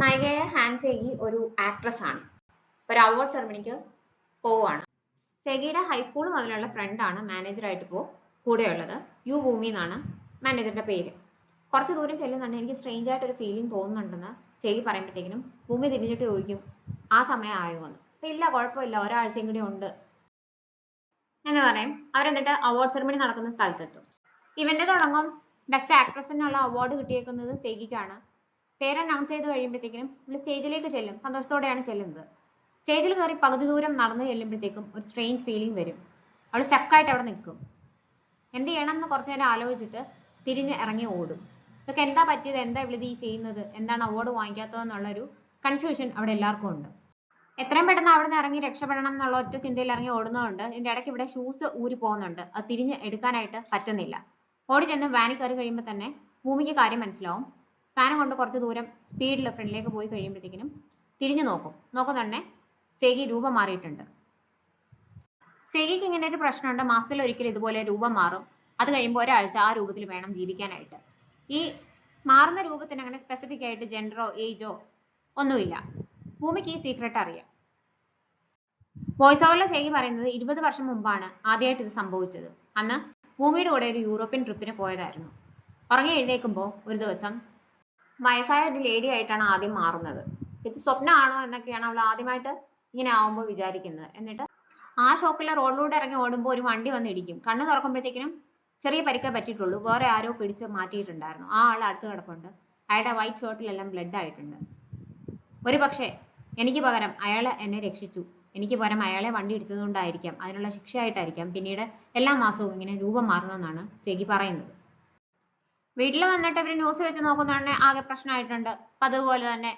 നായികയായ Han സേഗി ഒരു actress ആണ്. ഒരു അവാർഡ് സെറമണിക്ക് പോവാണ്. സേഗിയുടെ ഹൈസ്കൂൾ മുതലുള്ള ഫ്രണ്ടാണ് മാനേജറായിട്ട് ഇപ്പോൾ കൂടെയുള്ളത്. യു ഭൂമി എന്നാണ് മാനേജറുടെ പേര്. കുറച്ച് ദൂരം ചെല്ലുന്നുണ്ട്, എനിക്ക് സ്ട്രേഞ്ച് ആയിട്ട് ഒരു ഫീലിംഗ് തോന്നുന്നുണ്ടെന്ന് സേഗി പറയുമ്പോഴത്തേക്കിനും ഭൂമി തിരിഞ്ഞിട്ട് ചോദിക്കും, ആ സമയം ആയോ എന്ന്. അപ്പൊ ഇല്ല, കുഴപ്പമില്ല, ഒരാഴ്ചയും കൂടി ഉണ്ട് എന്ന് പറയും. അവരെന്നിട്ട് അവാർഡ് സെറമണി നടക്കുന്ന സ്ഥലത്തെത്തും. ഇവന്റ് തുടങ്ങും. ബെസ്റ്റ് ആക്ട്രസിനുള്ള അവാർഡ് കിട്ടിയേക്കുന്നത് സേഗിക്കാണ്. പേര് അനൗൺസ് ചെയ്ത് കഴിയുമ്പോഴത്തേക്കും ഇവള് സ്റ്റേജിലേക്ക് ചെല്ലും. സന്തോഷത്തോടെയാണ് ചെല്ലുന്നത്. സ്റ്റേജിൽ കയറി പകുതി ദൂരം നടന്നു ചെല്ലുമ്പോഴത്തേക്കും ഒരു സ്ട്രേഞ്ച് ഫീലിംഗ് വരും. അവൾ സ്റ്റക്കായിട്ട് അവിടെ നിൽക്കും. എന്ത് ചെയ്യണം എന്ന് കുറച്ചു നേരം ആലോചിച്ചിട്ട് തിരിഞ്ഞ് ഇറങ്ങി ഓടും. ഇതൊക്കെ എന്താ പറ്റിയത്, എന്താ ഇവളിത് ഈ ചെയ്യുന്നത്, എന്താണ് അവാർഡ് വാങ്ങിക്കാത്തതെന്നുള്ളൊരു കൺഫ്യൂഷൻ അവിടെ എല്ലാവർക്കും ഉണ്ട്. എത്രയും പെട്ടെന്ന് അവിടെ നിന്ന് ഇറങ്ങി രക്ഷപ്പെടണം എന്നുള്ള ഒറ്റ ചിന്തയിൽ ഇറങ്ങി ഓടുന്നതുകൊണ്ട് ഇതിന്റെ ഇടയ്ക്ക് ഇവിടെ ഷൂസ് ഊരി പോകുന്നുണ്ട്. അത് തിരിഞ്ഞ് എടുക്കാനായിട്ട് പറ്റുന്നില്ല. ഓടി ചെന്ന് വാനിൽ കയറി കഴിയുമ്പോൾ തന്നെ ഭൂമിക്ക് കാര്യം മനസ്സിലാവും. ഫാനും കൊണ്ട് കുറച്ച് ദൂരം സ്പീഡിൽ ഫ്രണ്ടിലേക്ക് പോയി കഴിയുമ്പോഴത്തേക്കിനും തിരിഞ്ഞു നോക്കും തന്നെ സേഗി രൂപം മാറിയിട്ടുണ്ട്. സേഗിക്ക് ഇങ്ങനെ ഒരു പ്രശ്നമുണ്ട്, മാസത്തിൽ ഒരിക്കൽ ഇതുപോലെ രൂപം മാറും. അത് കഴിയുമ്പോൾ ഒരാഴ്ച ആ രൂപത്തിൽ വേണം ജീവിക്കാനായിട്ട്. ഈ മാറുന്ന രൂപത്തിന് അങ്ങനെ സ്പെസിഫിക് ആയിട്ട് ജെൻഡറോ ഏജോ ഒന്നുമില്ല. ഭൂമിക്ക് ഈ സീക്രട്ട് അറിയാം. വോയിസ് ഓവറിലെ സേഗി പറയുന്നത് 20 വർഷം മുമ്പാണ് ആദ്യമായിട്ട് ഇത് സംഭവിച്ചത്. അന്ന് ഭൂമിയുടെ കൂടെ ഒരു യൂറോപ്യൻ ട്രിപ്പിന് പോയതായിരുന്നു. ഉറങ്ങി എഴുന്നേൽക്കുമ്പോൾ ഒരു ദിവസം വയസ്സായ ഒരു ലേഡി ആയിട്ടാണ് ആദ്യം മാറുന്നത്. ഇത് സ്വപ്നമാണോ എന്നൊക്കെയാണ് അവൾ ആദ്യമായിട്ട് ഇങ്ങനെ ആവുമ്പോൾ വിചാരിക്കുന്നത്. എന്നിട്ട് ആ ഷോക്കിലെ റോഡിലൂടെ ഇറങ്ങി ഓടുമ്പോൾ ഒരു വണ്ടി വന്ന് ഇടിക്കും. കണ്ണ് തുറക്കുമ്പോഴത്തേക്കിനും ചെറിയ പരിക്കേ പറ്റിയിട്ടുള്ളൂ. വേറെ ആരോ പിടിച്ച് മാറ്റിയിട്ടുണ്ടായിരുന്നു. ആ ആൾ അടുത്ത് കിടപ്പുണ്ട്. അയാളുടെ വൈറ്റ് ഷർട്ടിലെല്ലാം ബ്ലഡ് ആയിട്ടുണ്ട്. ഒരു പക്ഷേ എനിക്ക് പകരം അയാൾ എന്നെ രക്ഷിച്ചു, എനിക്ക് പകരം അയാളെ വണ്ടി ഇടിച്ചതുകൊണ്ടായിരിക്കാം, അതിനുള്ള ശിക്ഷയായിട്ടായിരിക്കാം പിന്നീട് എല്ലാ മാസവും ഇങ്ങനെ രൂപം മാറുന്നതെന്നാണ് സേഗി പറയുന്നത്. വീട്ടിൽ വന്നിട്ട് ഇവർ ന്യൂസ് വെച്ച് നോക്കുന്നതാണ് ആകെ പ്രശ്നമായിട്ടുണ്ട്. അതുപോലെ തന്നെ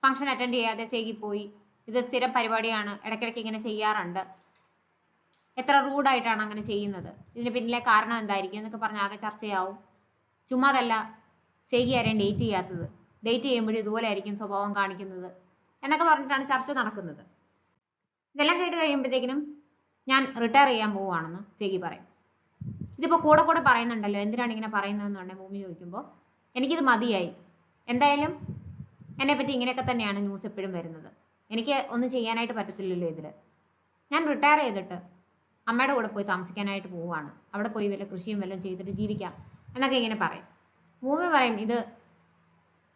ഫംഗ്ഷൻ അറ്റൻഡ് ചെയ്യാതെ സേഗി പോയി. ഇത് സ്ഥിരം പരിപാടിയാണ്, ഇടയ്ക്കിടയ്ക്ക് ഇങ്ങനെ ചെയ്യാറുണ്ട്, എത്ര റൂഡായിട്ടാണ് അങ്ങനെ ചെയ്യുന്നത്, ഇതിന് പിന്നിലെ കാരണം എന്തായിരിക്കും എന്നൊക്കെ പറഞ്ഞ് ആകെ ചർച്ചയാവും. ചുമ്മാതല്ല സേഗി ആരെയും ഡേറ്റ് ചെയ്യാത്തത്, ഡേറ്റ് ചെയ്യുമ്പോഴും ഇതുപോലെ ആയിരിക്കും സ്വഭാവം കാണിക്കുന്നത് എന്നൊക്കെ പറഞ്ഞിട്ടാണ് ചർച്ച നടക്കുന്നത്. ഇതെല്ലാം കേട്ട് കഴിയുമ്പോഴത്തേക്കിനും ഞാൻ റിട്ടയർ ചെയ്യാൻ പോവുകയാണെന്ന് സേഗി പറയും. ഇതിപ്പോ കൂടെ കൂടെ പറയുന്നുണ്ടല്ലോ, എന്തിനാണ് ഇങ്ങനെ പറയുന്നതെന്നുണ്ടെ ഭൂമി ചോദിക്കുമ്പോൾ എനിക്കിത് മതിയായി. എന്തായാലും എന്നെ പറ്റി ഇങ്ങനെയൊക്കെ തന്നെയാണ് ന്യൂസ് എപ്പോഴും വരുന്നത്. എനിക്ക് ഒന്നും ചെയ്യാനായിട്ട് പറ്റത്തില്ലല്ലോ ഇതില്. ഞാൻ റിട്ടയർ ചെയ്തിട്ട് അമ്മയുടെ കൂടെ പോയി താമസിക്കാനായിട്ട് പോവുകയാണ്. അവിടെ പോയി വല്ല കൃഷിയും വല്ലതും ചെയ്തിട്ട് ജീവിക്കാം എന്നൊക്കെ ഇങ്ങനെ പറയും. ഭൂമി പറയും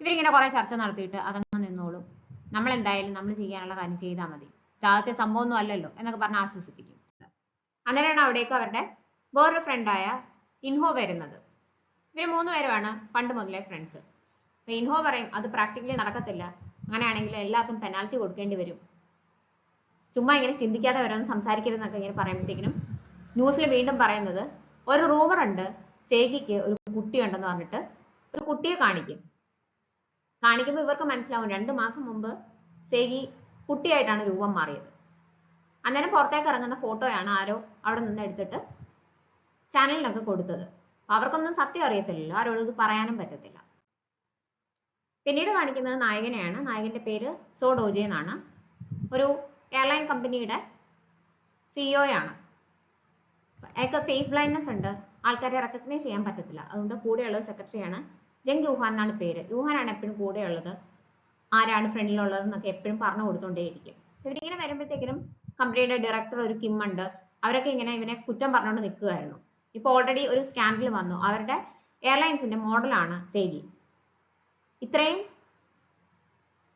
ഇവരിങ്ങനെ കുറെ ചർച്ച നടത്തിയിട്ട് അതങ്ങ് നിന്നോളും, നമ്മൾ എന്തായാലും നമ്മൾ ചെയ്യാനുള്ള കാര്യം ചെയ്താൽ മതി, ആദ്യത്തെ സംഭവം ഒന്നും അല്ലല്ലോ എന്നൊക്കെ പറഞ്ഞ് ആശ്വസിപ്പിക്കും. അന്നേരമാണ് അവിടേക്ക് അവരുടെ വേറൊരു ഫ്രണ്ടായ ഇൻഹോ വരുന്നത്. ഇവർ മൂന്നുപേരുമാണ് പണ്ട് മുതലേ ഫ്രണ്ട്സ്. അപ്പൊ ഇൻഹോ പറയും അത് പ്രാക്ടിക്കലി നടക്കത്തില്ല, അങ്ങനെയാണെങ്കിൽ എല്ലാവർക്കും പെനാൽറ്റി കൊടുക്കേണ്ടി വരും, ചുമ്മാ ഇങ്ങനെ ചിന്തിക്കാതെ വരാൻ സംസാരിക്കരുതെന്നൊക്കെ ഇങ്ങനെ പറയുമ്പോഴത്തേക്കിനും ന്യൂസിൽ വീണ്ടും പറയുന്നത് ഒരു റൂമർ ഉണ്ട്, സേഗിക്ക് ഒരു കുട്ടിയുണ്ടെന്ന് പറഞ്ഞിട്ട് ഒരു കുട്ടിയെ കാണിക്കുമ്പോൾ ഇവർക്ക് മനസ്സിലാവും 2 മാസം മുമ്പ് സേഗി കുട്ടിയായിട്ടാണ് രൂപം മാറിയത്. അന്നേരം പുറത്തേക്ക് ഇറങ്ങുന്ന ഫോട്ടോയാണ് ആരോ അവിടെ നിന്ന് എടുത്തിട്ട് ചാനലിനൊക്കെ കൊടുത്തത്. അവർക്കൊന്നും സത്യം അറിയത്തില്ലല്ലോ, ആരോടും ഇത് പറയാനും പറ്റത്തില്ല. പിന്നീട് കാണിക്കുന്നത് നായകനെയാണ്. നായകന്റെ പേര് സോ ഡോജെ എന്നാണ്. ഒരു എയർലൈൻ കമ്പനിയുടെ സിഇഒ ആണ്. അയാൾക്ക് ഫേസ് ബ്ലൈൻഡ്നെസ് ഉണ്ട്, ആൾക്കാരെ റെക്കഗ്നൈസ് ചെയ്യാൻ പറ്റത്തില്ല. അതുകൊണ്ട് കൂടെയുള്ളത് സെക്രട്ടറിയാണ്, ജങ് യൂഹാൻ എന്നാണ് പേര്. യൂഹാനാണ് എപ്പോഴും കൂടെയുള്ളത്, ആരാണ് ഫ്രണ്ടിലുള്ളത് എന്നൊക്കെ എപ്പോഴും പറഞ്ഞു കൊടുത്തോണ്ടേയിരിക്കും. ഇവരിങ്ങനെ വരുമ്പോഴത്തേക്കിനും കമ്പനിയുടെ ഡയറക്ടർ ഒരു കിം ഉണ്ട്, അവരൊക്കെ ഇങ്ങനെ ഇവനെ കുറ്റം പറഞ്ഞുകൊണ്ട് നിൽക്കുകയായിരുന്നു. ഇപ്പൊ ഓൾറെഡി ഒരു സ്കാൻഡൽ വന്നു. അവരുടെ എയർലൈൻസിന്റെ മോഡലാണ് സേഗി. ഇത്രയും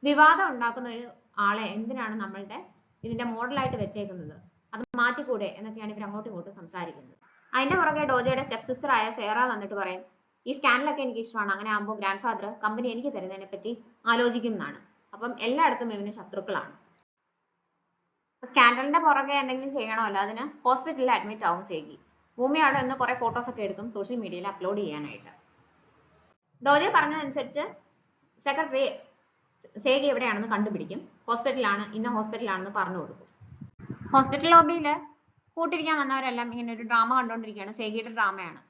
വിവാദം ഉണ്ടാക്കുന്ന ഒരു ആളെ എന്തിനാണ് നമ്മളുടെ ഇതിന്റെ മോഡലായിട്ട് വെച്ചേക്കുന്നത്, അത് മാറ്റിക്കൂടെ എന്നൊക്കെയാണ് ഇവർ അങ്ങോട്ടും ഇങ്ങോട്ടും സംസാരിക്കുന്നത്. അതിന്റെ പുറകെ ഡോജയുടെ സ്റ്റെപ്പ് സിസ്റ്റർ ആയ സേറ വന്നിട്ട് പറയും ഈ സ്കാൻഡലൊക്കെ എനിക്ക് ഇഷ്ടമാണ്, അങ്ങനെ ആകുമ്പോൾ ഗ്രാൻഡ് ഫാദർ കമ്പനി എനിക്ക് തരുന്നതിനെ പറ്റി ആലോചിക്കും എന്നാണ്. അപ്പം എല്ലായിടത്തും ഇവന് ശത്രുക്കളാണ്. സ്കാൻഡലിന്റെ പുറകെ എന്തെങ്കിലും ചെയ്യണമല്ലോ, അതിന് ഹോസ്പിറ്റലിൽ അഡ്മിറ്റ് ആവും സേഗി. ഭൂമി അവിടെ നിന്ന് കുറെ ഫോട്ടോസ് ഒക്കെ എടുക്കും സോഷ്യൽ മീഡിയയിൽ അപ്ലോഡ് ചെയ്യാനായിട്ട്. ഡോജെ പറഞ്ഞതനുസരിച്ച് സെക്രട്ടറി സേഗി എവിടെയാണെന്ന് കണ്ടുപിടിക്കും. ഹോസ്പിറ്റലാണ്, ഇന്ന ഹോസ്പിറ്റലാണെന്ന് പറഞ്ഞു കൊടുക്കും. ഹോസ്പിറ്റൽ ലോബിയിൽ കൂട്ടിരിക്കാൻ വന്നവരെല്ലാം ഇങ്ങനെ ഒരു ഡ്രാമ കണ്ടുകൊണ്ടിരിക്കുകയാണ്. സേഗിയുടെ ഡ്രാമയാണ്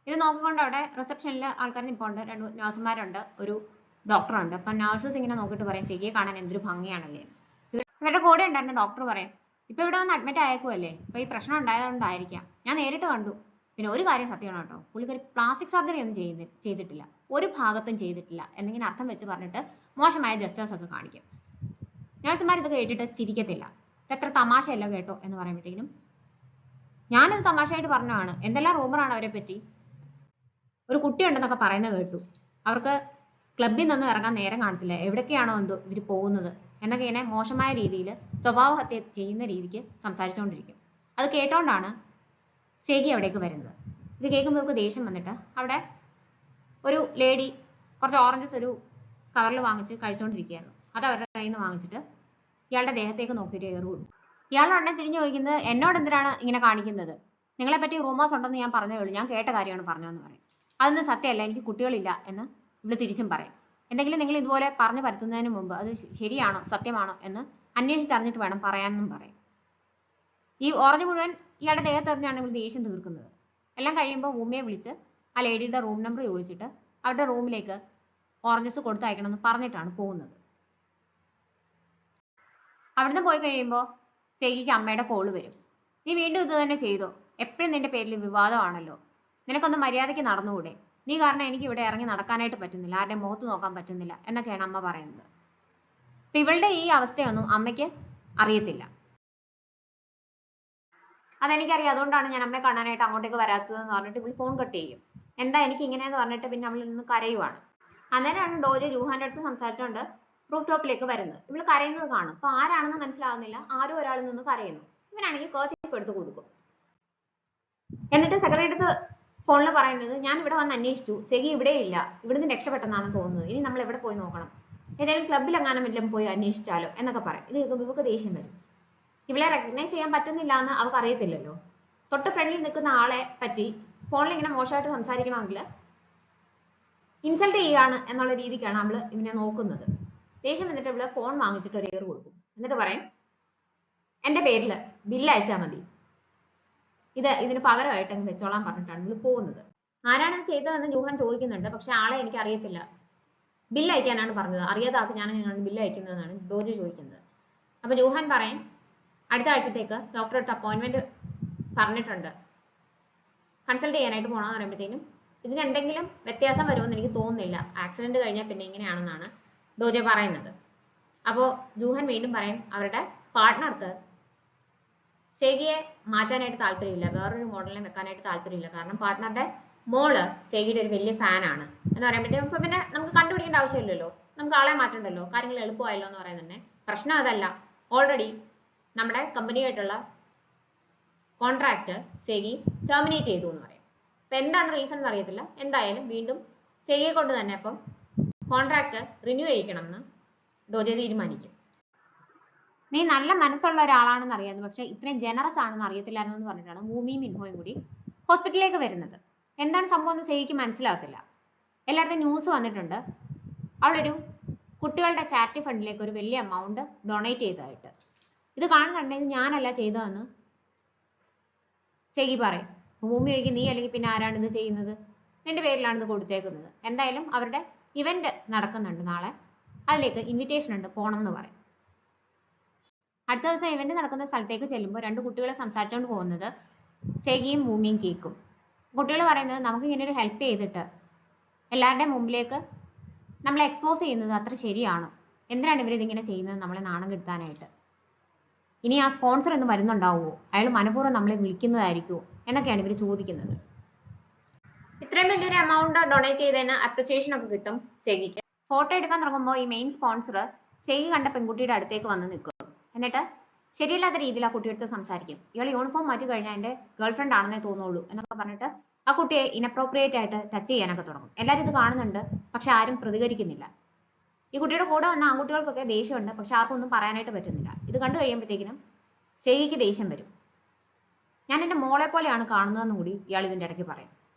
ഇത്. നോക്കിക്കൊണ്ട് അവിടെ റിസപ്ഷനിൽ ആൾക്കാർ നിൽപ്പുണ്ട്, 2 നഴ്സുമാരുണ്ട്, ഒരു ഡോക്ടറുണ്ട്. അപ്പം നഴ്സസ് ഇങ്ങനെ നോക്കിയിട്ട് പറയും സേഗിയെ കാണാൻ എന്തൊരു ഭംഗിയാണല്ലേ. ഇവരുടെ കൂടെ ഉണ്ടായിരുന്ന ഡോക്ടർ പറയും ഇപ്പൊ ഇവിടെ വന്ന് അഡ്മിറ്റ് ആയേക്കുമല്ലേ, അപ്പൊ ഈ പ്രശ്നം ഉണ്ടായതുകൊണ്ടായിരിക്കാം, ഞാൻ നേരിട്ട് കണ്ടു. പിന്നെ ഒരു കാര്യം സത്യമാണ് കേട്ടോ, പുള്ളിക്കാരി പ്ലാസ്റ്റിക് സർജറി ഒന്നും ചെയ്തിട്ടില്ല, ഒരു ഭാഗത്തും ചെയ്തിട്ടില്ല എന്നിങ്ങനെ അർത്ഥം വെച്ച് പറഞ്ഞിട്ട് മോശമായ ജസ്റ്റേഴ്സ് ഒക്കെ കാണിക്കും. നഴ്സുമാർ ഇത് കേട്ടിട്ട് ചിരിക്കത്തില്ല. ഇതെത്ര തമാശയല്ല കേട്ടോ എന്ന് പറയുമ്പോഴത്തേക്കും ഞാനത് തമാശയായിട്ട് പറഞ്ഞതാണ്, എന്തെല്ലാം റൂമറാണ് അവരെ പറ്റി. ഒരു കുട്ടിയുണ്ടെന്നൊക്കെ പറയുന്നത് കേട്ടു, അവർക്ക് ക്ലബിൽ നിന്ന് ഇറങ്ങാൻ നേരം കാണത്തില്ല, എവിടേക്കാണോ എന്തോ ഇവർ പോകുന്നത് എന്നൊക്കെ ഇങ്ങനെ മോശമായ രീതിയിൽ സ്വഭാവഹത്യ ചെയ്യുന്ന രീതിക്ക് സംസാരിച്ചുകൊണ്ടിരിക്കും. അത് കേട്ടോണ്ടാണ് സേഗി അവിടേക്ക് വരുന്നത്. ഇത് കേൾക്കുമ്പോൾ ഇവർക്ക് ദേഷ്യം വന്നിട്ട് അവിടെ ഒരു ലേഡി കുറച്ച് ഓറഞ്ചസ് ഒരു കവറിൽ വാങ്ങിച്ച് കഴിച്ചുകൊണ്ടിരിക്കുകയായിരുന്നു. അത് അവരുടെ കയ്യിൽ നിന്ന് വാങ്ങിച്ചിട്ട് ഇയാളുടെ ദേഹത്തേക്ക് നോക്കിയിട്ട് ഏറ് കൊടുക്കും. ഇയാൾ ഉടനെ തിരിഞ്ഞു ചോദിക്കുന്നത്, എന്നോട് എന്തിനാണ് ഇങ്ങനെ കാണിക്കുന്നത്, നിങ്ങളെ പറ്റി റൂമേഴ്സ് ഉണ്ടെന്ന് ഞാൻ പറഞ്ഞേ ഉള്ളൂ, ഞാൻ കേട്ട കാര്യമാണ് പറഞ്ഞതെന്ന് പറയും. അതൊന്നും സത്യമല്ല, എനിക്ക് കുട്ടികളില്ല എന്ന് ഇവിടെ തിരിച്ചും പറയും. എന്തെങ്കിലും നിങ്ങൾ ഇതുപോലെ പറഞ്ഞു പരത്തുന്നതിന് മുമ്പ് അത് ശരിയാണോ സത്യമാണോ എന്ന് അന്വേഷിച്ചറിഞ്ഞിട്ട് വേണം പറയാനെന്നും പറയും. ഈ ഓറഞ്ച് മുഴുവൻ ഇയാളുടെ ദേഹത്തെറിഞ്ഞാണ് ഇവൾ ദേഷ്യം തീർക്കുന്നത്. എല്ലാം കഴിയുമ്പോൾ ഭൂമിയെ വിളിച്ച് ആ ലേഡിയുടെ റൂം നമ്പർ ചോദിച്ചിട്ട് അവരുടെ റൂമിലേക്ക് ഓറഞ്ചസ് കൊടുത്തയക്കണം എന്ന് പറഞ്ഞിട്ടാണ് പോകുന്നത്. അവിടുന്ന് പോയി കഴിയുമ്പോൾ സേഗിക്ക് അമ്മയുടെ കോള് വരും. നീ വീണ്ടും ഇത് തന്നെ ചെയ്തോ, എപ്പോഴും നിന്റെ പേരിൽ വിവാദമാണല്ലോ, നിനക്കൊന്ന് മര്യാദയ്ക്ക് നടന്നുകൂടെ, നീ കാരണം എനിക്ക് ഇവിടെ ഇറങ്ങി നടക്കാനായിട്ട് പറ്റുന്നില്ല, ആരുടെ മുഖത്ത് നോക്കാൻ പറ്റുന്നില്ല എന്നൊക്കെയാണ് അമ്മ പറയുന്നത്. അപ്പൊ ഇവളുടെ ഈ അവസ്ഥയൊന്നും അമ്മയ്ക്ക് അറിയത്തില്ല. അതെനിക്കറിയാം, അതുകൊണ്ടാണ് ഞാൻ അമ്മയെ കാണാനായിട്ട് അങ്ങോട്ടേക്ക് വരാത്തതെന്ന് പറഞ്ഞിട്ട് ഇവൾ ഫോൺ കട്ട് ചെയ്യും. എന്താ എനിക്ക് ഇങ്ങനെയെന്ന് പറഞ്ഞിട്ട് പിന്നെ അവളിൽ നിന്ന് കരയുവാണ്. അന്നേരമാണ് ഡോജ ജൂഹാന്റെ അടുത്ത് സംസാരിച്ചുകൊണ്ട് റൂഫ് ടോപ്പിലേക്ക് വരുന്നത്. ഇവള് കരയുന്നത് കാണും. അപ്പൊ ആരാണെന്ന് മനസ്സിലാവുന്നില്ല, ആരും ഒരാളിൽ നിന്ന് കരയുന്നു. ഇവനാണെങ്കിൽ കേർച്ചീഫ് എടുത്ത് കൊടുക്കും. എന്നിട്ട് സെക്രട്ടറി അടുത്ത് ഫോണിൽ പറയുന്നത്, ഞാൻ ഇവിടെ വന്ന് അന്വേഷിച്ചു, സെഗി ഇവിടെ ഇല്ല, ഇവിടുന്ന് രക്ഷപ്പെട്ടെന്നാണ് തോന്നുന്നത്, ഇനി നമ്മൾ എവിടെ പോയി നോക്കണം, ഏതെങ്കിലും ക്ലബ്ബിൽ എങ്ങാനും വല്ലതും പോയി അന്വേഷിച്ചാലോ എന്നൊക്കെ പറയും. ഇത് കേൾക്കുമ്പോൾ ഇവർക്ക് ദേഷ്യം വരും. ഇവളെ റെക്കഗ്നൈസ് ചെയ്യാൻ പറ്റുന്നില്ല എന്ന് അവർക്ക് അറിയത്തില്ലല്ലോ. തൊട്ട് ഫ്രണ്ടിൽ നിൽക്കുന്ന ആളെ പറ്റി ഫോണിൽ ഇങ്ങനെ മോശമായിട്ട് സംസാരിക്കണമെങ്കിൽ ഇൻസൾട്ട് ചെയ്യുകയാണ് എന്നുള്ള രീതിക്കാണ് അവള് ഇവനെ നോക്കുന്നത്. ദേഷ്യം വന്നിട്ട് ഇവള് ഫോൺ വാങ്ങിച്ചിട്ട് ഒരു ഏറ് കൊടുക്കും. എന്നിട്ട് പറയും, എന്റെ പേരിൽ ബില്ല് അയച്ചാൽ മതി, ഇതിന് പകരമായിട്ട് അങ്ങ് വെച്ചോളാൻ പറഞ്ഞിട്ടാണ് ഇവള് പോകുന്നത്. ആരാണ് ഇത് ചെയ്തതെന്ന് ജൂഹാൻ ചോദിക്കുന്നുണ്ട്. പക്ഷെ ആളെ എനിക്ക് അറിയത്തില്ല, ബില്ല് അയക്കാനാണ് പറഞ്ഞത്, അറിയാത്ത ആൾക്ക് ഞാൻ എങ്ങനെയാണ് ബില്ല് അയക്കുന്നതെന്നാണ് ഡോജ ചോദിക്കുന്നത്. അപ്പൊ ജൂഹാൻ പറയും, അടുത്ത ആഴ്ചത്തേക്ക് ഡോക്ടറെ അടുത്ത് അപ്പോയിന്റ്മെന്റ് പറഞ്ഞിട്ടുണ്ട്, കൺസൾട്ട് ചെയ്യാനായിട്ട് പോകണമെന്ന് പറയുമ്പോഴത്തേനും ഇതിന് എന്തെങ്കിലും വ്യത്യാസം വരുമെന്ന് എനിക്ക് തോന്നുന്നില്ല, ആക്സിഡന്റ് കഴിഞ്ഞാൽ പിന്നെ എങ്ങനെയാണെന്നാണ് ഡോജ പറയുന്നത്. അപ്പോൾ ജൂഹൻ വീണ്ടും പറയും, അവരുടെ പാർട്ട്ണർക്ക് സേഗിയെ മാറ്റാനായിട്ട് താല്പര്യമില്ല, വേറൊരു മോഡലിനെ വെക്കാനായിട്ട് താല്പര്യമില്ല, കാരണം പാർട്ട്ണറുടെ മോള് സേഗിയുടെ ഒരു വലിയ ഫാനാണ് എന്ന് പറയുമ്പോഴത്തേക്കും ഇപ്പൊ പിന്നെ നമുക്ക് കണ്ടുപിടിക്കേണ്ട ആവശ്യമില്ലല്ലോ, നമുക്ക് ആളെ മാറ്റണ്ടല്ലോ, കാര്യങ്ങൾ എളുപ്പമായല്ലോ എന്ന് പറയുന്നുണ്ട്. പ്രശ്നം അതല്ല, ഓൾറെഡി നമ്മുടെ കമ്പനിയായിട്ടുള്ള കോൺട്രാക്ട് സേഗി ടെർമിനേറ്റ് ചെയ്തു എന്ന് പറയും. അപ്പൊ എന്താണ് റീസൺ എന്ന് അറിയത്തില്ല, എന്തായാലും വീണ്ടും സേഗിയെ കൊണ്ട് തന്നെ അപ്പം കോൺട്രാക്ട് റിന്യൂ ചെയ്യിക്കണം എന്ന് ഡോജ തീരുമാനിക്കും. നീ നല്ല മനസ്സുള്ള ഒരാളാണെന്ന് അറിയായിരുന്നു, പക്ഷെ ഇത്രയും ജനറസ് ആണെന്ന് അറിയത്തില്ലായിരുന്നു എന്ന് പറഞ്ഞിട്ടാണ് മൂമിയും മിൻഹോയും കൂടി ഹോസ്പിറ്റലിലേക്ക് വരുന്നത്. എന്താണ് സംഭവം എന്ന് സേഗിക്ക് മനസ്സിലാകത്തില്ല. എല്ലായിടത്തും ന്യൂസ് വന്നിട്ടുണ്ട്, അവളൊരു കുട്ടികളുടെ ചാരിറ്റി ഫണ്ടിലേക്ക് ഒരു വലിയ എമൗണ്ട് ഡൊണേറ്റ് ചെയ്തതായിട്ട്. ഇത് കാണുന്നുണ്ടെങ്കിൽ ഞാനല്ല ചെയ്തതെന്ന് സേഗി പറയും. ഭൂമി ചോദിക്കും, നീ അല്ലെങ്കിൽ പിന്നെ ആരാണ് ഇത് ചെയ്യുന്നത്, നിന്റെ പേരിലാണ് ഇത് കൊടുത്തേക്കുന്നത്, എന്തായാലും അവരുടെ ഇവന്റ് നടക്കുന്നുണ്ട് നാളെ, അതിലേക്ക് ഇൻവിറ്റേഷൻ ഉണ്ട്, പോണം എന്ന് പറയും. അടുത്ത ദിവസം ഇവന്റ് നടക്കുന്ന സ്ഥലത്തേക്ക് ചെല്ലുമ്പോൾ രണ്ട് കുട്ടികളെ സംസാരിച്ചുകൊണ്ട് പോകുന്നത് സേഗിയും ഭൂമിയും കേൾക്കും. കുട്ടികൾ പറയുന്നത്, നമുക്ക് ഇങ്ങനെ ഒരു ഹെൽപ്പ് ചെയ്തിട്ട് എല്ലാവരുടെയും മുമ്പിലേക്ക് നമ്മളെ എക്സ്പോസ് ചെയ്യുന്നത് അത്ര ശരിയാണോ, എന്തിനാണ് ഇവർ ഇതിങ്ങനെ ചെയ്യുന്നത്, നമ്മളെ നാണം കെടുത്താനായിട്ട്, ഇനി ആ സ്പോൺസർ എന്ന് വരുന്നുണ്ടാവുമോ, അയാൾ മനഃപൂർവ്വം നമ്മളെ വിളിക്കുന്നതായിരിക്കുമോ എന്നൊക്കെയാണ് ഇവർ ചോദിക്കുന്നത്. ഇത്രയും വലിയൊരു എമൗണ്ട് ഡൊണേറ്റ് ചെയ്തതിന് അപ്രിസിയേഷൻ ഒക്കെ കിട്ടും സേഗിക്ക്. ഫോട്ടോ എടുക്കാൻ തുടങ്ങുമ്പോൾ ഈ മെയിൻ സ്പോൺസർ സേഗി കണ്ട പെൺകുട്ടിയുടെ അടുത്തേക്ക് വന്ന് നിൽക്കും. എന്നിട്ട് ശരിയല്ലാത്ത രീതിയിൽ ആ കുട്ടിയെടുത്ത് സംസാരിക്കും. ഇയാൾ യൂണിഫോം മാറ്റി കഴിഞ്ഞാൽ എന്റെ ഗേൾഫ്രണ്ട് ആണെന്നേ തോന്നുള്ളൂ എന്നൊക്കെ പറഞ്ഞിട്ട് ആ കുട്ടിയെ ഇനപ്രോപ്രിയേറ്റ് ആയിട്ട് ടച്ച് ചെയ്യാനൊക്കെ തുടങ്ങും. എല്ലാവരും ഇത് കാണുന്നുണ്ട്, പക്ഷെ ആരും പ്രതികരിക്കുന്നില്ല. ഈ കുട്ടിയുടെ കൂടെ വന്ന ആൺകുട്ടികൾക്കൊക്കെ ദേഷ്യമുണ്ട്, പക്ഷെ ആർക്കും ഒന്നും പറയാനായിട്ട് പറ്റുന്നില്ല. ഇത് കണ്ടു കഴിയുമ്പോഴത്തേക്കിനും സേഗിക്ക് ദേഷ്യം വരും. ഞാൻ എന്റെ മോളെ പോലെയാണ് കാണുന്നതെന്ന് കൂടി ഇയാൾ ഇതിന്റെ ഇടയ്ക്ക് പറയും.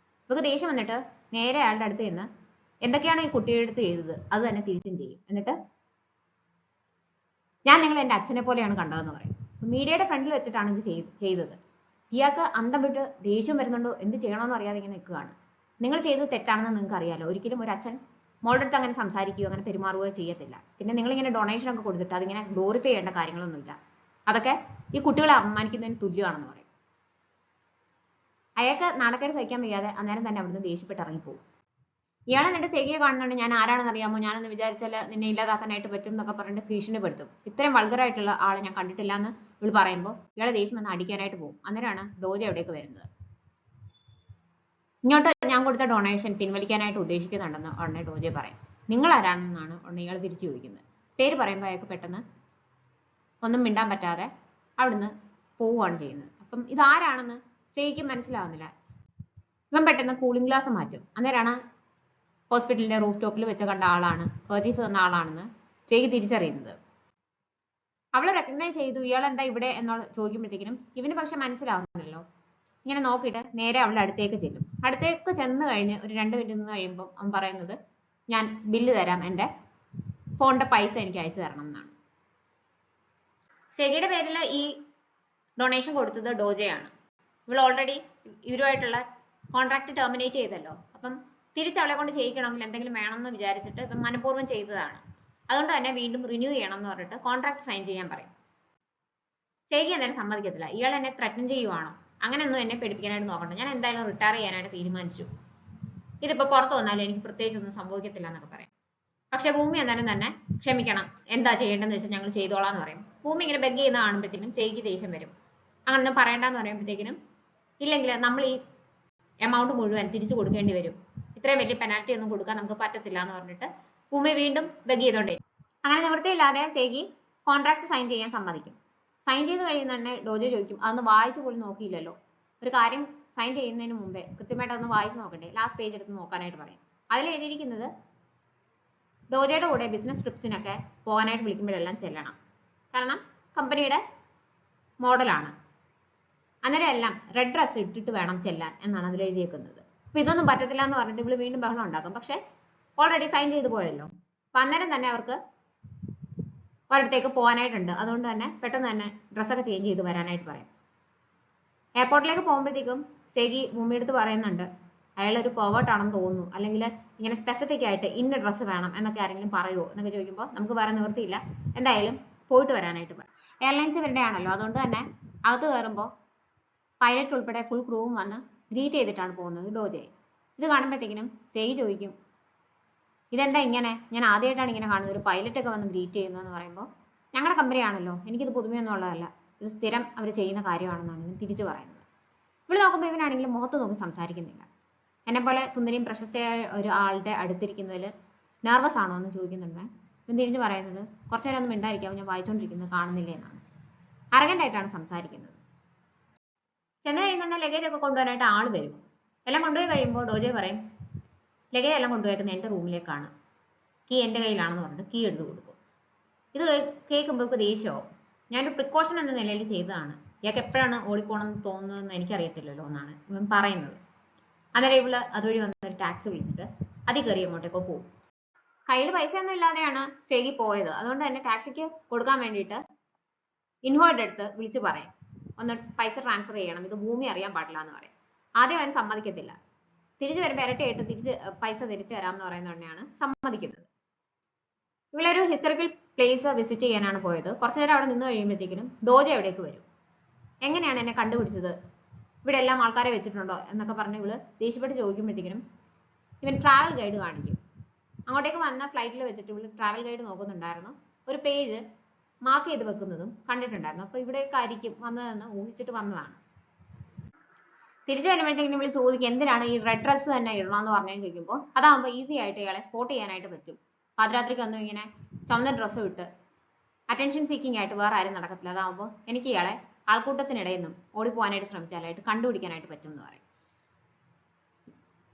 ഇവർക്ക് ദേഷ്യം വന്നിട്ട് നേരെ അയാളുടെ അടുത്ത് ചെന്ന് എന്തൊക്കെയാണ് ഈ കുട്ടിയുടെ അടുത്ത് ചെയ്തത് അത് തന്നെ തിരിച്ചും ചെയ്യും. എന്നിട്ട് ഞാൻ നിങ്ങൾ എൻ്റെ അച്ഛനെ പോലെയാണ് കണ്ടതെന്ന് പറയും. മീഡിയയുടെ ഫ്രണ്ടിൽ വെച്ചിട്ടാണ് ഇത് ചെയ്തത്. ഇയാൾക്ക് അന്തം വിട്ട് ദേഷ്യം വരുന്നുണ്ടോ, എന്ത് ചെയ്യണമെന്ന് അറിയാതെ ഇങ്ങനെ നിൽക്കുകയാണ്. നിങ്ങൾ ചെയ്തത് തെറ്റാണെന്ന് നിങ്ങൾക്ക് അറിയാലോ, ഒരിക്കലും ഒരു അച്ഛൻ മോളുടെ അടുത്ത് അങ്ങനെ സംസാരിക്കുകയോ അങ്ങനെ പെരുമാറുകയോ ചെയ്യത്തില്ല. പിന്നെ നിങ്ങൾ ഇങ്ങനെ ഡൊണേഷൻ ഒക്കെ കൊടുത്തിട്ട് അതിങ്ങനെ ഗ്ലോറിഫൈ ചെയ്യേണ്ട കാര്യങ്ങളൊന്നുമില്ല, അതൊക്കെ ഈ കുട്ടികളെ അപമാനിക്കുന്നതിന് തുല്യമാണെന്ന് പറയും. അയാൾക്ക് നാണക്കേട് സഹിക്കാൻ വയ്യാതെ അന്നേരം തന്നെ അവിടുന്ന് ദേഷ്യപ്പെട്ട് ഇറങ്ങിപ്പോകും. ഇയാൾ എന്നിട്ട് സെഗിയെ കാണുന്നുണ്ട് ഞാൻ ആരാണെന്ന് അറിയാമോ, ഞാനെന്ന് വിചാരിച്ചാൽ നിന്നെ ഇല്ലാതാക്കാനായിട്ട് പറ്റും എന്നൊക്കെ പറഞ്ഞിട്ട് ഭീഷണിപ്പെടുത്തും. ഇത്രയും വൾഗറായിട്ടുള്ള ആളെ ഞാൻ കണ്ടിട്ടില്ല എന്ന് ഇവള് പറയുമ്പോൾ ഇയാളെ ദേഷ്യം വന്ന് അടിക്കാനായിട്ട് പോകും. അന്നേരമാണ് ഡോജ അവിടേക്ക് വരുന്നത്. ഇങ്ങോട്ട് ഞാൻ കൊടുത്ത ഡൊണേഷൻ പിൻവലിക്കാനായിട്ട് ഉദ്ദേശിക്കുന്നുണ്ടെന്ന് ഉടനെ ഡോജെ പറയും. നിങ്ങൾ ആരാണെന്നാണ് ഉടനെ ഇയാൾ തിരിച്ചു ചോദിക്കുന്നത്. പേര് പറയുമ്പോൾ അയാൾക്ക് പെട്ടെന്ന് ഒന്നും മിണ്ടാൻ പറ്റാതെ അവിടുന്ന് പോവുകയാണ് ചെയ്യുന്നത്. അപ്പം ഇതാരാണെന്ന് സെയ്ക്ക് മനസ്സിലാവുന്നില്ല. ഇവൻ പെട്ടെന്ന് കൂളിംഗ് ഗ്ലാസ് മാറ്റും. അന്നേരമാണ് ഹോസ്പിറ്റലിന്റെ റൂഫ് ടോപ്പിൽ വെച്ച് കണ്ട ആളാണ്, കർച്ചീഫ് തന്ന ആളാണെന്ന് സെയ്ക്ക് തിരിച്ചറിയുന്നത്. അവളെ റെക്കഗ്നൈസ് ചെയ്തു. ഇയാൾ എന്താ ഇവിടെ എന്നുള്ള ചോദിക്കുമ്പോഴത്തേക്കിനും ഇവന് പക്ഷെ മനസ്സിലാവുന്നില്ലല്ലോ. ഇങ്ങനെ നോക്കിയിട്ട് നേരെ അവളുടെ അടുത്തേക്ക് ചെല്ലും. അടുത്തേക്ക് ചെന്ന് കഴിഞ്ഞ് ഒരു 2 മിനിറ്റ് നിന്ന് കഴിയുമ്പോൾ അവൻ പറയുന്നത് ഞാൻ ബില്ല് തരാം, എൻ്റെ ഫോണിന്റെ പൈസ എനിക്ക് അയച്ചു തരണം എന്നാണ്. സെഗിയുടെ പേരിൽ ഈ ഡൊണേഷൻ കൊടുത്തത് ഡോജയാണ്. ഇവൾ ഓൾറെഡി ഇവരുമായിട്ടുള്ള കോൺട്രാക്ട് ടെർമിനേറ്റ് ചെയ്തല്ലോ. അപ്പം തിരിച്ച് അവളെ കൊണ്ട് ചെയ്യിക്കണമെങ്കിൽ എന്തെങ്കിലും വേണമെന്ന് വിചാരിച്ചിട്ട് ഇപ്പം മനഃപൂർവ്വം ചെയ്തതാണ്. അതുകൊണ്ട് തന്നെ വീണ്ടും റിന്യൂ ചെയ്യണം എന്ന് പറഞ്ഞിട്ട് കോൺട്രാക്ട് സൈൻ ചെയ്യാൻ പറയും. സെഗി അന്നേരം സമ്മതിക്കത്തില്ല. ഇയാൾ എന്നെ ത്രട്ടൻ ചെയ്യുവാണോ, അങ്ങനെയൊന്നും എന്നെ പേടിപ്പിക്കാനായിട്ട് നോക്കണ്ട, ഞാൻ എന്തായാലും റിട്ടയർ ചെയ്യാനായിട്ട് തീരുമാനിച്ചു, ഇതിപ്പോ പുറത്തു വന്നാലും എനിക്ക് പ്രത്യേകിച്ച് ഒന്നും സംഭവിക്കത്തില്ല എന്നൊക്കെ പറയും. പക്ഷെ ഭൂമി അന്നേരം തന്നെ ക്ഷമിക്കണം, എന്താ ചെയ്യേണ്ടതെന്ന് വെച്ചാൽ ഞങ്ങൾ ചെയ്തോളാം എന്ന് പറയും. ഭൂമി ഇങ്ങനെ ബെഗ് ചെയ്യുന്ന കാണുമ്പോഴത്തേക്കും സെയ്ക്ക് ദേഷ്യം വരും. അങ്ങനൊന്നും പറയണ്ടെന്ന് പറയുമ്പോഴത്തേക്കിനും ഇല്ലെങ്കിൽ നമ്മൾ ഈ എമൗണ്ട് മുഴുവൻ തിരിച്ചു കൊടുക്കേണ്ടി വരും, ഇത്രയും വലിയ പെനാൽറ്റി ഒന്നും കൊടുക്കാൻ നമുക്ക് പറ്റത്തില്ല എന്ന് പറഞ്ഞിട്ട് ഭൂമി വീണ്ടും ബെഗ് ചെയ്തോണ്ടേ. അങ്ങനെ നിവൃത്തിയില്ലാതെ സെയ്ക്ക് കോൺട്രാക്ട് സൈൻ ചെയ്യാൻ സമ്മതിക്കും. സൈൻ ചെയ്ത് കഴിയുന്ന തന്നെ ഡോജോ ചോദിക്കും അതൊന്ന് വായിച്ചു പോലും നോക്കിയില്ലല്ലോ, ഒരു കാര്യം സൈൻ ചെയ്യുന്നതിന് മുമ്പേ കൃത്യമായിട്ട് ഒന്ന് വായിച്ചു നോക്കണ്ടേ, ലാസ്റ്റ് പേജ് എടുത്ത് നോക്കാനായിട്ട് പറയും. അതിൽ എഴുതിയിരിക്കുന്നത് ഡോജയുടെ കൂടെ ബിസിനസ് ട്രിപ്സിനൊക്കെ പോകാനായിട്ട് വിളിക്കുമ്പോഴെല്ലാം ചെല്ലണം, കാരണം കമ്പനിയുടെ മോഡലാണ്. അന്നേരം എല്ലാം റെഡ് ഡ്രസ് ഇട്ടിട്ട് വേണം ചെല്ലാൻ എന്നാണ് അതിൽ എഴുതിയേക്കുന്നത്. അപ്പൊ ഇതൊന്നും പറ്റത്തില്ല എന്ന് പറഞ്ഞിട്ട് ഇവള് വീണ്ടും ബഹളം ഉണ്ടാക്കും. പക്ഷെ ഓൾറെഡി സൈൻ ചെയ്ത് പോയല്ലോ. അപ്പൊ അന്നേരം തന്നെ അവർക്ക് ഒരിടത്തേക്ക് പോകാനായിട്ടുണ്ട്. അതുകൊണ്ട് തന്നെ പെട്ടെന്ന് തന്നെ ഡ്രസ്സൊക്കെ ചേഞ്ച് ചെയ്ത് വരാനായിട്ട് പറയും. എയർപോർട്ടിലേക്ക് പോകുമ്പോഴത്തേക്കും സെഗി ഭൂമിയെടുത്ത് പറയുന്നുണ്ട് അയാൾ ഒരു പെർവേർട്ട് ആണെന്ന് തോന്നുന്നു, അല്ലെങ്കിൽ ഇങ്ങനെ സ്പെസിഫിക് ആയിട്ട് ഇന്ന ഡ്രസ്സ് വേണം എന്നൊക്കെ ആരെങ്കിലും പറയുമോ എന്നൊക്കെ ചോദിക്കുമ്പോൾ നമുക്ക് പറയാൻ നിവൃത്തിയില്ല, എന്തായാലും പോയിട്ട് വരാനായിട്ട് പറയും. എയർലൈൻസ് ഇവരുടെ ആണല്ലോ, അതുകൊണ്ട് തന്നെ അകത്ത് കയറുമ്പോൾ പൈലറ്റ് ഉൾപ്പെടെ ഫുൾ ക്രൂവും വന്ന് ഗ്രീറ്റ് ചെയ്തിട്ടാണ് പോകുന്നത് ഡോജയെ. ഇത് കാണുമ്പോഴത്തേക്കിനും സെയി ചോദിക്കും ഇതെന്താ ഇങ്ങനെ, ഞാൻ ആദ്യമായിട്ടാണ് ഇങ്ങനെ കാണുന്നത്, ഒരു പൈലറ്റ് ഒക്കെ വന്ന് ഗ്രീറ്റ് ചെയ്യുന്നതെന്ന് പറയുമ്പോൾ ഞങ്ങളുടെ കമ്പനിയാണല്ലോ, എനിക്കിത് പുതുമയൊന്നും ഉള്ളതല്ല, ഇത് സ്ഥിരം അവർ ചെയ്യുന്ന കാര്യമാണെന്നാണ് ഇവൻ തിരിച്ചു പറയുന്നത്. ഇവിടെ നോക്കുമ്പോൾ ഇവനാണെങ്കിൽ മുഖത്ത് നോക്കി സംസാരിക്കുന്നില്ല. എന്നെ പോലെ സുന്ദരിയും പ്രശസ്തയായ ഒരു ആളുടെ അടുത്തിരിക്കുന്നതിൽ നെർവസ് ആണോ എന്ന് ചോദിക്കുന്നുണ്ട്. ഇവൻ തിരിഞ്ഞു പറയുന്നത് കുറച്ചു നേരം ഒന്നും മിണ്ടായിരിക്കാവും, ഞാൻ വായിച്ചുകൊണ്ടിരിക്കുന്നത് കാണുന്നില്ലേ എന്നാണ്. അരഗന്റ് ആയിട്ടാണ് സംസാരിക്കുന്നത്. ചെന്ന് കഴിയുന്നുണ്ടെങ്കിൽ ലഗേജ് ഒക്കെ കൊണ്ടുവരാനായിട്ട് ആള് വരും. എല്ലാം കൊണ്ടുപോയി കഴിയുമ്പോൾ ഡോജെ പറയും ലഗേജ് എല്ലാം കൊണ്ടുപോയേക്കുന്നത് എൻ്റെ റൂമിലേക്കാണ്, കീ എൻ്റെ കയ്യിലാണെന്ന് പറഞ്ഞിട്ട് കീ എടുത്ത് കൊടുക്കും. ഇത് കേൾക്കുമ്പോൾ ദേഷ്യമാവും. ഞാനൊരു പ്രിക്കോഷൻ എന്ന നിലയിൽ ചെയ്തതാണ്, ഇയാൾക്ക് എപ്പോഴാണ് ഓടിപ്പോണം എന്ന് തോന്നുന്നതെന്ന് എനിക്കറിയത്തില്ലല്ലോ എന്നാണ് ഇവൻ പറയുന്നത്. അന്നേരം ഇവള് അതുവഴി വന്ന ഒരു ടാക്സി വിളിച്ചിട്ട് അതിൽ കയറി അങ്ങോട്ടേക്കോ പോകും. കയ്യിൽ പൈസ ഒന്നും ഇല്ലാതെയാണ് സെഗി പോയത്. അതുകൊണ്ട് തന്നെ ടാക്സിക്ക് കൊടുക്കാൻ വേണ്ടിയിട്ട് ഇൻവോയുടെ അടുത്ത് വിളിച്ച് പറയും ഒന്ന് പൈസ ട്രാൻസ്ഫർ ചെയ്യണം, ഇത് ഭൂമി അറിയാൻ പാടില്ല എന്ന് പറയും. ആദ്യം അവൻ സമ്മതിക്കത്തില്ല. തിരിച്ചു വരുമ്പോൾ ഇരട്ടിയായിട്ട് തിരിച്ച് പൈസ തിരിച്ചു തരാം എന്ന് പറയുന്നതന്നെയാണ് സമ്മതിക്കുന്നത്. ഇവളൊരു ഹിസ്റ്റോറിക്കൽ പ്ലേസ് വിസിറ്റ് ചെയ്യാനാണ് പോയത്. കുറച്ചു നേരം അവിടെ നിന്ന് കഴിയുമ്പോഴത്തേക്കിനും ഡോജ എവിടേക്ക് വരും. എങ്ങനെയാണ് എന്നെ കണ്ടുപിടിച്ചത്, ഇവിടെ എല്ലാം ആൾക്കാരെ വെച്ചിട്ടുണ്ടോ എന്നൊക്കെ പറഞ്ഞ് ഇവള് ദേഷ്യപ്പെട്ട് ചോദിക്കുമ്പോഴത്തേക്കിനും ഇവൻ ട്രാവൽ ഗൈഡ് കാണിക്കും. അങ്ങോട്ടേക്ക് വന്ന ഫ്ലൈറ്റിൽ വെച്ചിട്ട് ഇവള് ട്രാവൽ ഗൈഡ് നോക്കുന്നുണ്ടായിരുന്നു. ഒരു പേജ് മാർക്ക് ചെയ്ത് വെക്കുന്നതും കണ്ടിട്ടുണ്ടായിരുന്നു. അപ്പൊ ഇവിടേക്ക് ആയിരിക്കും വന്നതെന്ന് ഊഹിച്ചിട്ട് വന്നതാണ്. തിരിച്ചു വരുമ്പോഴത്തേക്കും ഇവള് ചോദിക്കും എന്തിനാണ് ഈ റെഡ് ഡ്രസ്സ് തന്നെ ഇടണമെന്ന് പറഞ്ഞതെന്ന് ചോദിക്കുമ്പോൾ അതാകുമ്പോൾ ഈസി ആയിട്ട് ഇയാളെ സ്പോട്ട് ചെയ്യാനായിട്ട് പറ്റും. പാതിരാത്രിക്കൊന്നും ഇങ്ങനെ ചുവന്ന ഡ്രസ്സ് ഇട്ട് അറ്റൻഷൻ സീക്കിംഗ് ആയിട്ട് വേറെ ആരും നടക്കത്തില്ല. അതാകുമ്പോൾ എനിക്ക് ഇയാളെ ആൾക്കൂട്ടത്തിനിടയിൽ നിന്നും ഓടിപ്പോകാനായിട്ട് ശ്രമിച്ചാലായിട്ട് കണ്ടുപിടിക്കാനായിട്ട് പറ്റും എന്ന് പറയും.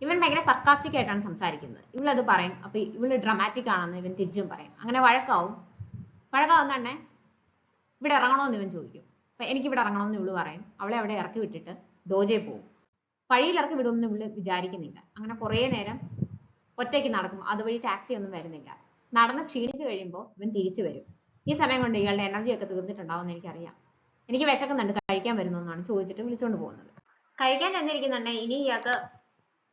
ഇവൻ ഭയങ്കര സർക്കാസ്റ്റിക് ആയിട്ടാണ് സംസാരിക്കുന്നത്. ഇവളത് പറയും. അപ്പൊ ഇവള് ഡ്രമാറ്റിക് ആണെന്ന് ഇവൻ തിരിച്ചും പറയും. അങ്ങനെ വഴക്കാവുന്ന തന്നെ ഇവിടെ ഇറങ്ങണമെന്ന് ഇവൻ ചോദിക്കും. അപ്പൊ എനിക്ക് ഇവിടെ ഇറങ്ങണമെന്ന് ഇവള് പറയും. അവളെ അവിടെ ഇറക്കി വിട്ടിട്ട് ഡോജെ പോകും. വഴിയിൽ ഇറക്കി വിടുമെന്ന് ഇവള് വിചാരിക്കുന്നില്ല. അങ്ങനെ കുറേ നേരം ഒറ്റയ്ക്ക് നടക്കും. അതുവഴി ടാക്സി ഒന്നും വരുന്നില്ല. നടന്ന് ക്ഷീണിച്ചു കഴിയുമ്പോൾ ഇവൻ തിരിച്ചു വരും. ഈ സമയം കൊണ്ട് ഇയാളുടെ എനർജി ഒക്കെ തീർന്നിട്ടുണ്ടാവും എന്ന് എനിക്കറിയാം. എനിക്ക് വിശക്കുന്നുണ്ട്, കഴിക്കാൻ വരുന്നു എന്നാണ് ചോദിച്ചിട്ട് വിളിച്ചുകൊണ്ട് പോകുന്നത്. കഴിക്കാൻ ചെന്നിരിക്കുന്നുണ്ടെങ്കിൽ ഇനി ഇയാൾക്ക്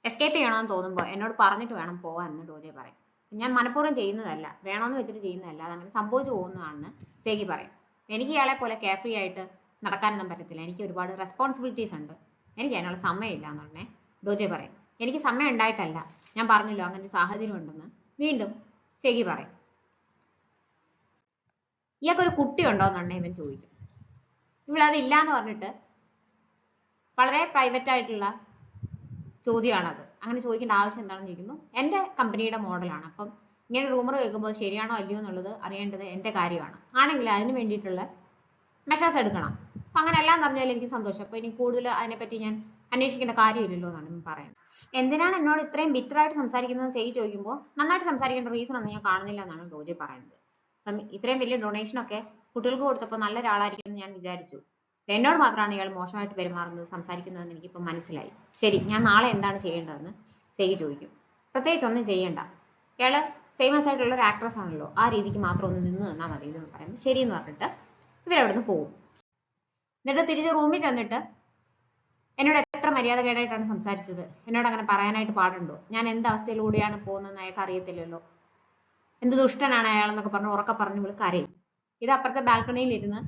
എസ്കേപ്പ് ചെയ്യണമെന്ന് തോന്നുമ്പോൾ എന്നോട് പറഞ്ഞിട്ട് വേണം പോകാൻ എന്ന് ഡോജെ പറയും. ഞാൻ മനഃപൂർവ്വം ചെയ്യുന്നതല്ല, വേണമെന്ന് വെച്ചിട്ട് ചെയ്യുന്നതല്ല, അതങ്ങനെ സംഭവിച്ചു പോകുന്നതാണെന്ന് സെഗി പറയും. എനിക്ക് ഇയാളെ പോലെ കെയർ ഫ്രീ ആയിട്ട് നടക്കാനൊന്നും പറ്റത്തില്ല, എനിക്ക് ഒരുപാട് റെസ്പോൺസിബിലിറ്റീസ് ഉണ്ട്, എനിക്ക് അതിനുള്ള സമയമില്ല എന്ന് പറഞ്ഞേ ഡോജെ പറയും. എനിക്ക് സമയം ഉണ്ടായിട്ടല്ല, ഞാൻ പറഞ്ഞല്ലോ അങ്ങനെ ഒരു സാഹചര്യം ഉണ്ടെന്ന്. വീണ്ടും സെഗി പറയും. ഇയാൾക്കൊരു കുട്ടി ഉണ്ടോന്നുണ്ടെങ്കിൽ ഇവൻ ചോദിക്കും. ഇവളത് ഇല്ലാന്ന് പറഞ്ഞിട്ട് വളരെ പ്രൈവറ്റ് ആയിട്ടുള്ള ചോദ്യമാണത്. അങ്ങനെ ചോദിക്കേണ്ട ആവശ്യം എന്താണെന്ന് ചോദിക്കുമ്പോൾ എൻ്റെ കമ്പനിയുടെ മോഡലാണ്, അപ്പം ഇങ്ങനെ റൂമർ കേൾക്കുമ്പോൾ ശരിയാണോ അല്ലയോ എന്നുള്ളത് അറിയേണ്ടത് എൻ്റെ കാര്യമാണ്. ആണെങ്കിൽ അതിന് വേണ്ടിയിട്ടുള്ള മെഷേഴ്സ് എടുക്കണം. അപ്പം അങ്ങനെ എല്ലാം പറഞ്ഞാൽ എനിക്ക് സന്തോഷം. അപ്പോൾ ഇനി കൂടുതൽ അതിനെപ്പറ്റി ഞാൻ അന്വേഷിക്കേണ്ട കാര്യമില്ലല്ലോ എന്നാണ് പറയുന്നത്. എന്തിനാണ് എന്നോട് ഇത്രയും ബിറ്ററായിട്ട് സംസാരിക്കുന്നത് സെയി ചോദിക്കുമ്പോൾ നന്നായിട്ട് സംസാരിക്കേണ്ട റീസൺ ഒന്നും ഞാൻ കാണുന്നില്ല എന്നാണ് ഡോജി പറയുന്നത്. അപ്പം ഇത്രയും വലിയ ഡൊണേഷൻ ഒക്കെ കുട്ടികൾക്ക് കൊടുത്തപ്പോൾ നല്ലൊരാളായിരിക്കും എന്ന് ഞാൻ വിചാരിച്ചു. എന്നോട് മാത്രമാണ് ഇയാൾ മോശമായിട്ട് പെരുമാറുന്നത് സംസാരിക്കുന്നതെന്ന് എനിക്കിപ്പോൾ മനസ്സിലായി. ശരി, ഞാൻ നാളെ എന്താണ് ചെയ്യേണ്ടതെന്ന് സെയി ചോദിക്കും. പ്രത്യേകിച്ച് ഒന്നും ചെയ്യണ്ട, ഇയാള് ഫേമസ് ആയിട്ടുള്ള ഒരു ആക്ട്രസ് ആണല്ലോ, ആ രീതിക്ക് മാത്രം ഒന്ന് നിന്ന് തന്നാൽ മതി എന്ന് പറയുമ്പോൾ ശരി എന്ന് പറഞ്ഞിട്ട് ഇവരവിടുന്ന് പോകും. എന്നിട്ട് തിരിച്ച് റൂമിൽ ചെന്നിട്ട് എന്നോട് എത്ര മര്യാദകേടായിട്ടാണ് സംസാരിച്ചത്, എന്നോട് അങ്ങനെ പറയാനായിട്ട് പാടുണ്ടോ, ഞാൻ എന്ത് അവസ്ഥയിലൂടെയാണ് പോകുന്നതെന്ന് അയാൾക്ക് അറിയത്തില്ലല്ലോ, എന്ത് ദുഷ്ടനാണ് അയാളെന്നൊക്കെ പറഞ്ഞ് ഉറക്കെ പറഞ്ഞ് ഇവള് കരയും. ഇത് അപ്പുറത്തെ ബാൽക്കണിയിൽ ഇരുന്ന്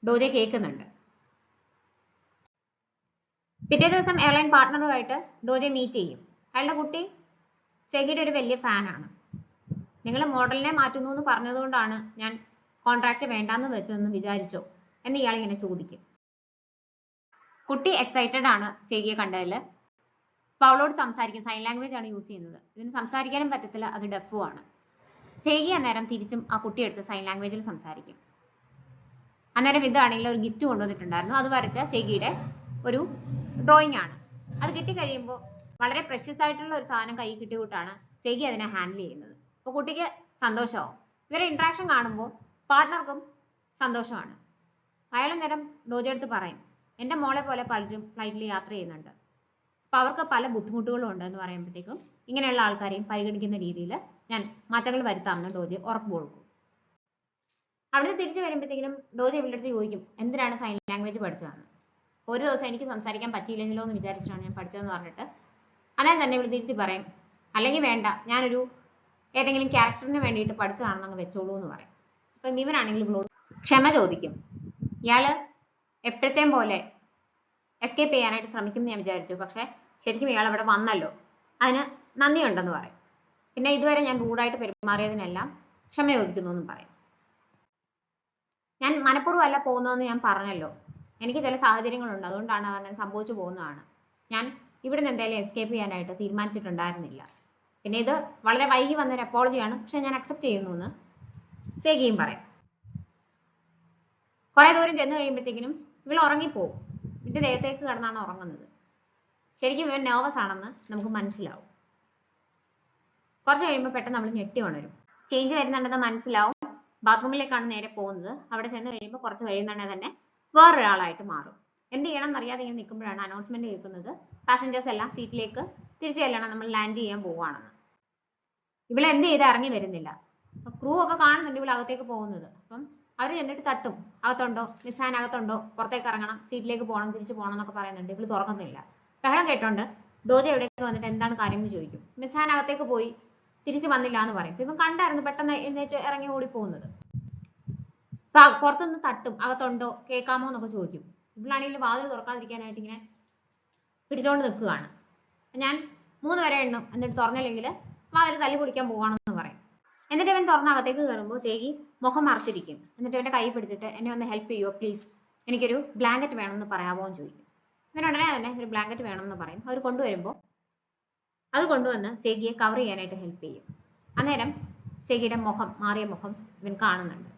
ഡോജെ കേൾക്കുന്നുണ്ട്. പിറ്റേ ദിവസം എയർലൈൻ പാർട്ട്ണറുമായിട്ട് ഡോജെ മീറ്റ് ചെയ്യും. അയാളുടെ കുട്ടി സെഗിയുടെ ഒരു വലിയ ഫാനാണ്. നിങ്ങൾ മോഡലിനെ മാറ്റുന്നു എന്ന് പറഞ്ഞതുകൊണ്ടാണ് ഞാൻ കോൺട്രാക്ട് വേണ്ടാന്ന് വെച്ചതെന്ന് വിചാരിച്ചോ എന്ന് ഇയാൾ ഇങ്ങനെ ചോദിക്കും. കുട്ടി എക്സൈറ്റഡ് ആണ് സെഗിയെ കണ്ടതിൽ. അപ്പോൾ അവളോട് സംസാരിക്കും. സൈൻ ലാംഗ്വേജ് ആണ് യൂസ് ചെയ്യുന്നത്. ഇതിന് സംസാരിക്കാനും പറ്റത്തില്ല, അത് ഡെഫുമാണ്. സെഗി അന്നേരം തിരിച്ചും ആ കുട്ടിയെടുത്ത് സൈൻ ലാംഗ്വേജിൽ സംസാരിക്കും. അന്നേരം ഇതാണെങ്കിൽ ഒരു ഗിഫ്റ്റ് കൊണ്ടുവന്നിട്ടുണ്ടായിരുന്നു. അത് വരച്ച സെഗിയുടെ ഒരു ഡ്രോയിങ് ആണ്. അത് കിട്ടിക്കഴിയുമ്പോൾ വളരെ പ്രഷ്യസ് ആയിട്ടുള്ള ഒരു സാധനം കൈ കിട്ടിയിട്ടാണ് സെഗി അതിനെ ഹാൻഡിൽ ചെയ്യുന്നത്. അപ്പോൾ കുട്ടിക്ക് സന്തോഷമാവും. ഇവരെ ഇന്ററാക്ഷൻ കാണുമ്പോൾ പാർട്ട്ണർക്കും സന്തോഷമാണ്. അയാൾ നേരം ഡോജെ അടുത്ത് പറയും, എൻ്റെ മോളെ പോലെ പലരും ഫ്ലൈറ്റിൽ യാത്ര ചെയ്യുന്നുണ്ട്, അപ്പോൾ അവർക്ക് പല ബുദ്ധിമുട്ടുകളും ഉണ്ട് എന്ന് പറയുമ്പോഴത്തേക്കും ഇങ്ങനെയുള്ള ആൾക്കാരെയും പരിഗണിക്കുന്ന രീതിയിൽ ഞാൻ മാറ്റങ്ങൾ വരുത്താമെന്ന് ഡോജെ ഉറപ്പ് കൊടുക്കും. അവിടുന്ന് തിരിച്ചു വരുമ്പോഴത്തേക്കും ഡോജെ ഇവളുടെ അടുത്ത് ചോദിക്കും, എന്തിനാണ് സൈൻ ലാംഗ്വേജ് പഠിച്ചതെന്ന്. ഒരു ദിവസം എനിക്ക് സംസാരിക്കാൻ പറ്റിയില്ലെങ്കിലോ എന്ന് വിചാരിച്ചിട്ടാണ് ഞാൻ പഠിച്ചതെന്ന് പറഞ്ഞിട്ട് അന്നേരം തന്നെ ഇവൾ തിരുത്തി പറയും, അല്ലെങ്കിൽ വേണ്ട, ഞാനൊരു ഏതെങ്കിലും ക്യാരക്ടറിന് വേണ്ടിയിട്ട് പഠിച്ചതാണെന്ന് വെച്ചോളൂ എന്ന് പറയും. അപ്പം ഇവനാണെങ്കിൽ ഇവളോട് ക്ഷമ ചോദിക്കും. ഇയാള് എപ്പോഴത്തെയും പോലെ എസ്കേപ്പ് ചെയ്യാനായിട്ട് ശ്രമിക്കും ഞാൻ വിചാരിച്ചു, പക്ഷെ ശരിക്കും ഇയാൾ അവിടെ വന്നല്ലോ, അതിന് നന്ദിയുണ്ടെന്ന് പറയും. പിന്നെ ഇതുവരെ ഞാൻ റൂഡായിട്ട് പെരുമാറിയതിനെല്ലാം ക്ഷമ ചോദിക്കുന്നു എന്നും പറയും. ഞാൻ മനഃപൂർവ്വം അല്ല പോകുന്നതെന്ന് ഞാൻ പറഞ്ഞല്ലോ, എനിക്ക് ചില സാഹചര്യങ്ങളുണ്ട്, അതുകൊണ്ടാണ് അങ്ങനെ സംഭവിച്ചു പോകുന്നതാണ്. ഞാൻ ഇവിടുന്ന് എന്തായാലും എസ്കേപ്പ് ചെയ്യാനായിട്ട് തീരുമാനിച്ചിട്ടുണ്ടായിരുന്നില്ല. പിന്നെ ഇത് വളരെ വൈകി വന്നൊരു അപ്പോളജിയാണ്, പക്ഷെ ഞാൻ അക്സെപ്റ്റ് ചെയ്യുന്നു എന്ന് സെഗിയും പറയും. കുറെ ദൂരം ചെന്ന് കഴിയുമ്പോഴത്തേക്കിനും ഇവൾ ഉറങ്ങിപ്പോവും. ഇതിന്റെ ദേഹത്തേക്ക് കിടന്നാണ് ഉറങ്ങുന്നത്. ശരിക്കും ഇവൻ നെർവസ് ആണെന്ന് നമുക്ക് മനസ്സിലാവും. കുറച്ച് കഴിയുമ്പോൾ പെട്ടെന്ന് നമ്മൾ ഞെട്ടി ഉണരും. ചേഞ്ച് വരുന്നുണ്ടെന്ന് മനസ്സിലാവും. ബാത്റൂമിലേക്കാണ് നേരെ പോകുന്നത്. അവിടെ ചെന്ന് കഴിയുമ്പോൾ കുറച്ച് കഴിയുന്നുണ്ടെങ്കിൽ തന്നെ വേറൊരാളായിട്ട് മാറും. എന്ത് ചെയ്യണം എന്നറിയാതെ ഇങ്ങനെ നിൽക്കുമ്പോഴാണ് അനൗൺസ്മെന്റ് കേൾക്കുന്നത്, പാസഞ്ചേഴ്സ് എല്ലാം സീറ്റിലേക്ക് തിരിച്ചു ചെല്ലണം, നമ്മൾ ലാൻഡ് ചെയ്യാൻ പോവുകയാണെന്ന്. ഇവിടെ എന്ത് ചെയ്ത് ഇറങ്ങി വരുന്നില്ല. ക്രൂ ഒക്കെ കാണുന്നുണ്ട് ഇവിടെ അകത്തേക്ക് പോകുന്നത്. അപ്പം അവർ ചെന്നിട്ട് തട്ടും, അകത്തുണ്ടോ, മിസ്സാൻ അകത്തുണ്ടോ, പുറത്തേക്ക് ഇറങ്ങണം, സീറ്റിലേക്ക് പോകണം, തിരിച്ചു പോകണം എന്നൊക്കെ പറയുന്നുണ്ട്. ഇവള് തുറക്കുന്നില്ല. ബഹളം കേട്ടോണ്ട് ഡോജെ എവിടേക്ക് വന്നിട്ട് എന്താണ് കാര്യം എന്ന് ചോദിക്കും. മിസ്സാൻ അകത്തേക്ക് പോയി തിരിച്ചു വന്നില്ല എന്ന് പറയും. ഇവൻ കണ്ടായിരുന്നു പെട്ടെന്ന് എഴുന്നേറ്റ് ഇറങ്ങി ഓടി പോകുന്നത്. പുറത്തുനിന്ന് തട്ടും, അകത്തുണ്ടോ, കേൾക്കാമോ എന്നൊക്കെ ചോദിക്കും. ഇവളാണെങ്കിൽ വാതിൽ തുറക്കാതിരിക്കാനായിട്ട് ഇങ്ങനെ പിടിച്ചോണ്ട് നിൽക്കുകയാണ്. ഞാൻ 3 വരെ എണ്ണും, എന്നിട്ട് തുറന്നില്ലെങ്കിൽ വാതിൽ തല്ലി പൊളിക്കാൻ പോവാണെന്ന് പറയും. എന്നിട്ട് അവൻ തുറന്ന് അകത്തേക്ക് കയറുമ്പോൾ ചേകി മുഖം മറച്ചിരിക്കും. എന്നിട്ട് അവന്റെ കൈ പിടിച്ചിട്ട് എന്നെ ഒന്ന് ഹെൽപ്പ് ചെയ്യുമോ പ്ലീസ്, എനിക്കൊരു ബ്ലാങ്കറ്റ് വേണമെന്ന് പറയാമോ എന്ന് ചോദിക്കും. ഇവൻ ഉടനെ തന്നെ ഒരു ബ്ലാങ്കറ്റ് വേണമെന്ന് പറയും. അവർ കൊണ്ടുവരുമ്പോൾ അത് കൊണ്ടുവന്ന് സെഗിയെ കവർ ചെയ്യാനായിട്ട് ഹെൽപ്പ് ചെയ്യും. അന്നേരം സെഗിയുടെ മുഖം, മാറിയ മുഖം ഇവൻ കാണുന്നുണ്ട്.